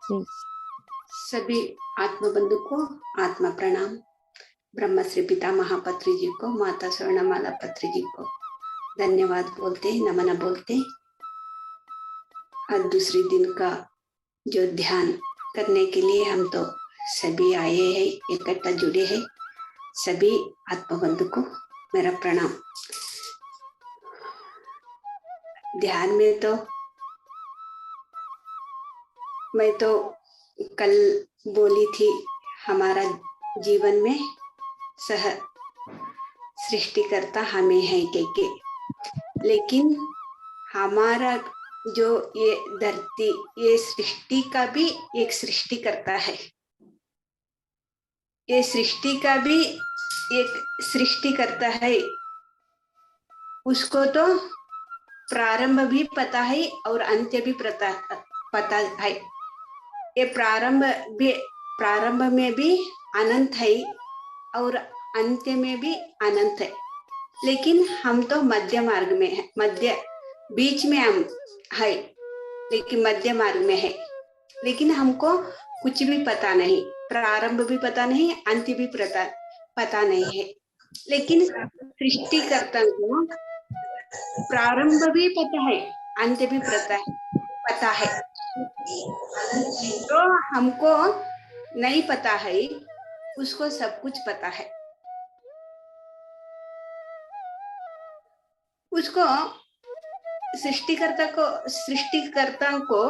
जी। सभी आत्म बंधु को आत्मा प्रणाम। ब्रह्म श्री पिता महापत्री जी को, माता स्वर्णमाला पत्री जी को धन्यवाद बोलते, नमन बोलते। आज दूसरे दिन का जो ध्यान करने के लिए हम तो सभी आए हैं, इकट्ठा जुड़े हैं। सभी आत्म बंधु को मेरा प्रणाम। ध्यान में तो मैं तो कल बोली थी, हमारा जीवन में सह सृष्टिकर्ता हमें है के। लेकिन हमारा जो ये धरती, ये सृष्टि का भी एक सृष्टिकर्ता है। ये सृष्टि का भी एक सृष्टिकर्ता है। उसको तो प्रारंभ भी पता है और अंत्य भी पता है। ये प्रारंभ में भी अनंत है और अंत्य में भी अनंत है। लेकिन हम तो मध्य मार्ग में है, बीच में हम है, लेकिन मध्य मार्ग में है। लेकिन हमको कुछ भी पता नहीं, प्रारंभ भी पता नहीं, अंत्य भी पता नहीं है। लेकिन सृष्टिकर्ता को प्रारंभ भी पता है, अंत्य भी पता है। तो हमको नहीं पता है, उसको सब कुछ पता है। उसको सृष्टिकर्ता को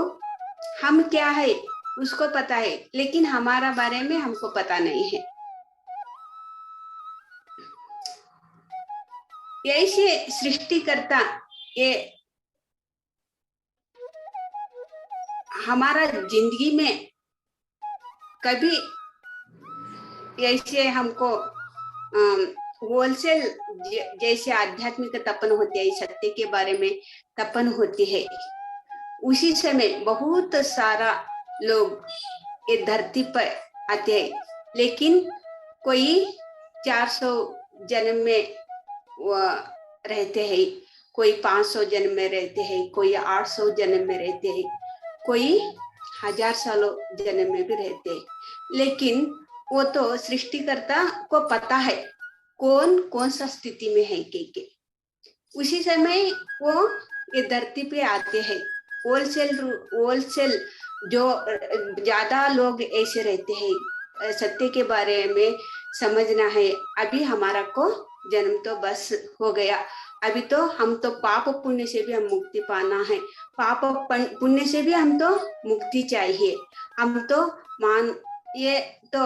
हम क्या है उसको पता है, लेकिन हमारा बारे में हमको पता नहीं है। ऐसे सृष्टिकर्ता ये हमारा जिंदगी में कभी ऐसे हमको होलसेल जैसे आध्यात्मिक तपन होती है, सत्य के बारे में तपन होती है, उसी समय बहुत सारा लोग ये धरती पर आते हैं। लेकिन कोई 400 जन्म में रहते हैं, कोई 500 जन्म में रहते हैं, कोई 800 जन्म में रहते हैं, कोई 1000 सालों जन्म में भी रहते हैं। लेकिन वो तो सृष्टिकर्ता को पता है कौन कौन सा स्थिति में है के। उसी समय वो ये धरती पे आते हैं। होलसेल जो ज्यादा लोग ऐसे रहते हैं, सत्य के बारे में समझना है। अभी हमारा को जन्म तो बस हो गया, अभी तो हम तो पाप पुण्य से भी हम मुक्ति पाना है, पाप पुण्य से भी हम तो मुक्ति चाहिए। हम तो ये तो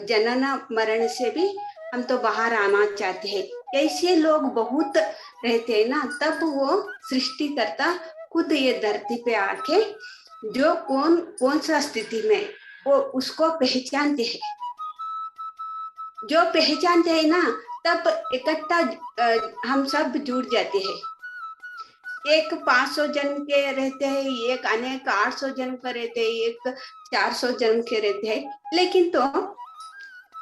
जनन मरण से भी हम तो बाहर आना चाहते हैं। ऐसे लोग बहुत रहते हैं ना, तब वो सृष्टिकर्ता खुद ये धरती पे आके जो कौन सा स्थिति में वो उसको पहचानते हैं। जो पहचानते हैं ना, तब इकट्ठा हम सब जुड़ जाते हैं। एक 500 जन्म के रहते हैं, एक अनेक 800 जन्म के रहते हैं, एक 400 जन्म के रहते हैं। लेकिन तो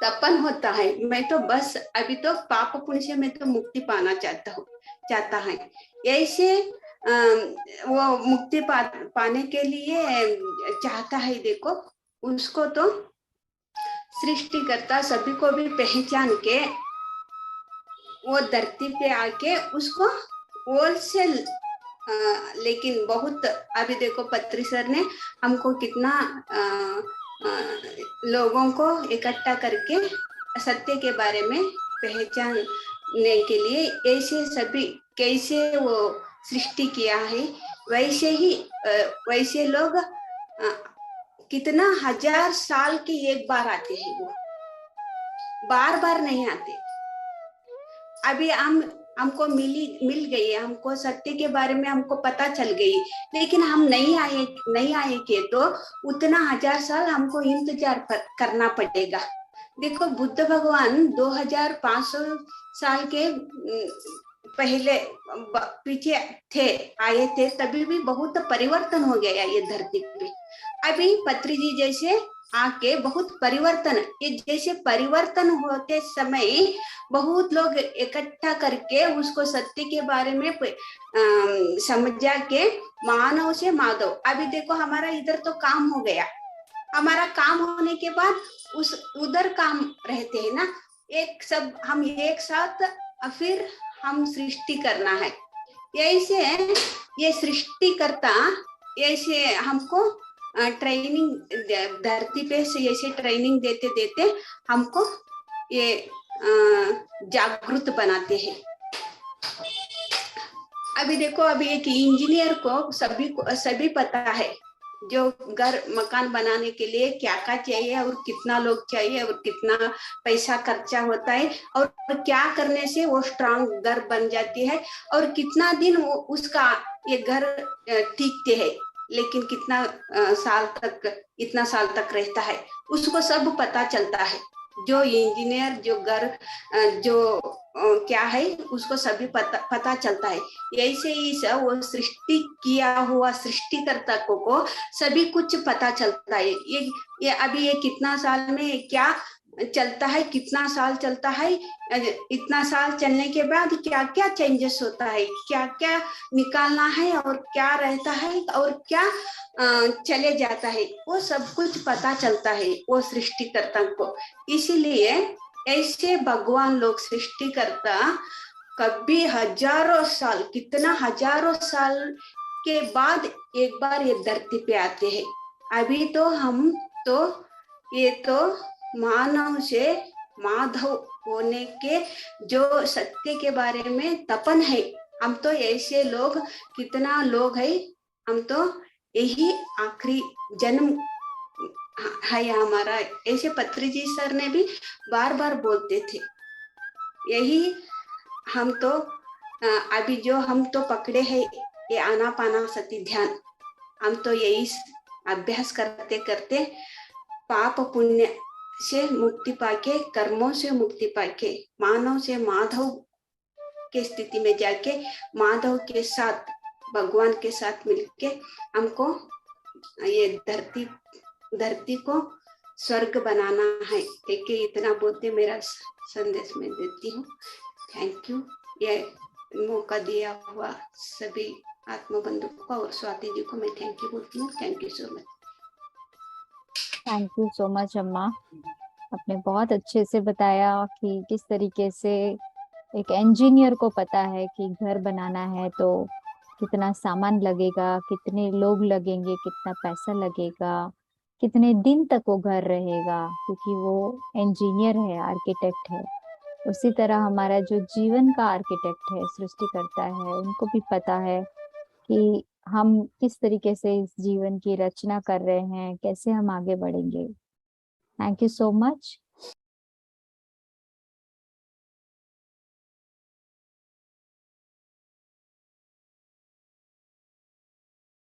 तपन होता है, मैं तो बस अभी तो पाप पुण्य से मैं तो मुक्ति पाना चाहता है। ऐसे वो मुक्ति पाने के लिए चाहता है। देखो, उसको तो सृष्टिकर्ता सभी को भी पहचान के वो धरती पे आके उसको होलसेल, लेकिन बहुत अभी देखो पत्री सर ने हमको कितना लोगों को इकट्ठा करके सत्य के बारे में पहचानने के लिए ऐसे सभी कैसे वो सृष्टि किया है, वैसे ही वैसे लोग कितना 1000 साल के एक बार आते हैं, वो बार बार नहीं आते। अभी हमको मिल गई, हमको सत्य के बारे में हमको पता चल गई, लेकिन हम नहीं आए के तो उतना 1000 साल हमको इंतजार करना पड़ेगा। देखो, बुद्ध भगवान 2500 साल के पहले पीछे आए थे, तभी भी बहुत परिवर्तन हो गया ये धरती पे। अभी पत्री जी जैसे आके बहुत परिवर्तन, ये जैसे परिवर्तन होते समय बहुत लोग इकट्ठा करके उसको सत्य के बारे में समझा के मानव से माधव। अभी देखो हमारा इधर तो काम हो गया, हमारा काम होने के बाद उस उधर काम रहते हैं ना, एक सब हम एक साथ फिर हम सृष्टि करना है। ऐसे ये सृष्टि करता, ऐसे हमको ट्रेनिंग धरती पे से ऐसे ट्रेनिंग देते देते हमको ये जागरूक बनाते हैं। अभी देखो, अभी एक इंजीनियर को सभी पता है, जो घर मकान बनाने के लिए क्या क्या चाहिए और कितना लोग चाहिए और कितना पैसा खर्चा होता है और क्या करने से वो स्ट्रांग घर बन जाती है और कितना दिन वो उसका ये घर टिकते है, लेकिन कितना साल तक, इतना साल तक रहता है, उसको सब पता चलता है। जो इंजीनियर जो घर जो क्या है उसको सभी पता चलता है। ऐसे ही सब वो सृष्टि किया हुआ सृष्टिकर्ता को सभी कुछ पता चलता है। ये अभी ये कितना साल में क्या चलता है, कितना साल चलता है, इतना साल चलने के बाद क्या क्या चेंजेस होता है, क्या क्या निकालना है और क्या रहता है और क्या चले जाता है, वो सब कुछ पता चलता है वो सृष्टिकर्ता को। इसीलिए ऐसे भगवान लोग सृष्टिकर्ता कभी हजारों साल, कितना हजारों साल के बाद एक बार ये धरती पे आते हैं। अभी तो हम तो ये तो मानव से माधव होने के जो सत्य के बारे में तपन है, हम तो ऐसे लोग कितना लोग है, हम तो यही आखिरी जन्म है हमारा। ऐसे पत्री जी सर ने भी बार बार बोलते थे यही। हम तो अभी जो हम तो पकड़े हैं ये आनापाना सती ध्यान, हम तो यही अभ्यास करते करते पाप पुण्य से मुक्ति पाके, कर्मों से मुक्ति पाके, मानव से माधव के स्थिति में जाके माधव के साथ, भगवान के साथ मिलके हमको ये धरती को स्वर्ग बनाना है। एक इतना बोलते मेरा संदेश में देती हूँ। थैंक यू, ये मौका दिया हुआ सभी आत्मा बंधु को और स्वाति जी को मैं थैंक यू बोलती हूँ। Thank you so much. Thank you so much अम्मा, आपने बहुत अच्छे से बताया कि किस तरीके से एक इंजीनियर को पता है कि घर बनाना है तो कितना सामान लगेगा, कितने लोग लगेंगे, कितना पैसा लगेगा, कितने दिन तक वो घर रहेगा, क्योंकि वो इंजीनियर है, आर्किटेक्ट है। उसी तरह हमारा जो जीवन का आर्किटेक्ट है, सृष्टिकर्ता है, उनको भी पता है कि हम किस तरीके से इस जीवन की रचना कर रहे हैं, कैसे हम आगे बढ़ेंगे। Thank you so much.